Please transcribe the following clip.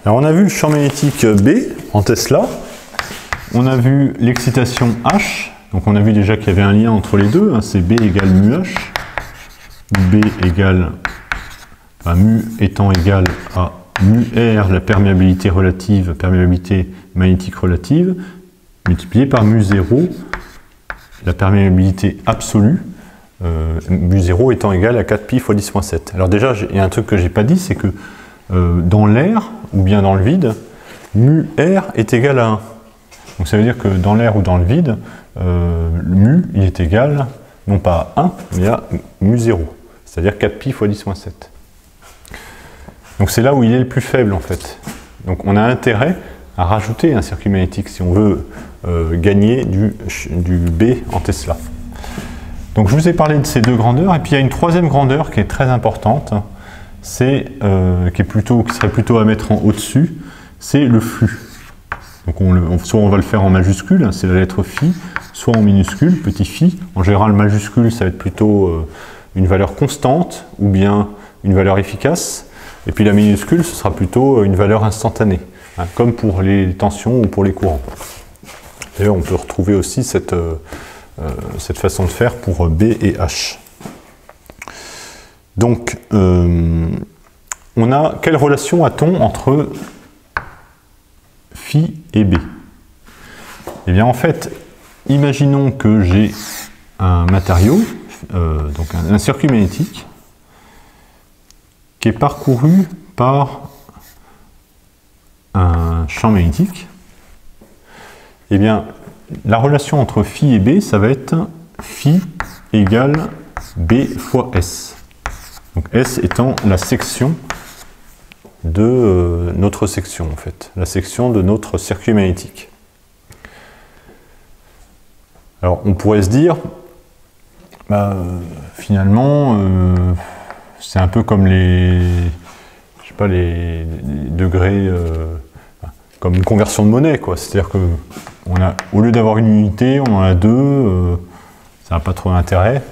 Alors on a vu le champ magnétique B en Tesla, on a vu l'excitation H, donc on a vu déjà qu'il y avait un lien entre les deux, hein, c'est B égale mu H, B égale, enfin, mu étant égal à mu R, la perméabilité relative, perméabilité magnétique relative, multiplié par mu 0, la perméabilité absolue, mu 0 étant égal à 4pi fois 10-7. Alors déjà, il y a un truc que j'ai pas dit, c'est que dans l'air, ou bien dans le vide, mu R est égal à 1. Donc ça veut dire que dans l'air ou dans le vide, mu il est égal, non pas à 1, mais à mu 0, c'est-à-dire 4pi fois 10-7. Donc c'est là où il est le plus faible en fait. Donc on a intérêt à rajouter un circuit magnétique si on veut gagner du B en Tesla. Donc je vous ai parlé de ces deux grandeurs, et puis il y a une troisième grandeur qui est très importante, c'est qui serait plutôt à mettre en au-dessus, c'est le flux. Donc soit on va le faire en majuscule, c'est la lettre phi, soit en minuscule, petit phi. En général, majuscule, ça va être plutôt une valeur constante ou bien une valeur efficace. Et puis la minuscule, ce sera plutôt une valeur instantanée, hein, comme pour les tensions ou pour les courants. D'ailleurs, on peut retrouver aussi cette façon de faire pour B et H. Donc, quelle relation a-t-on entre phi et B? Eh bien, en fait, imaginons que j'ai un matériau, donc un circuit magnétique, qui est parcouru par un champ magnétique. Eh bien, la relation entre phi et B, ça va être phi égale B fois S. Donc S étant la section de notre section, en fait, la section de notre circuit magnétique. Alors, on pourrait se dire, finalement, c'est un peu comme les degrés, comme une conversion de monnaie, quoi. C'est-à-dire que au lieu d'avoir une unité, on en a deux, ça n'a pas trop d'intérêt.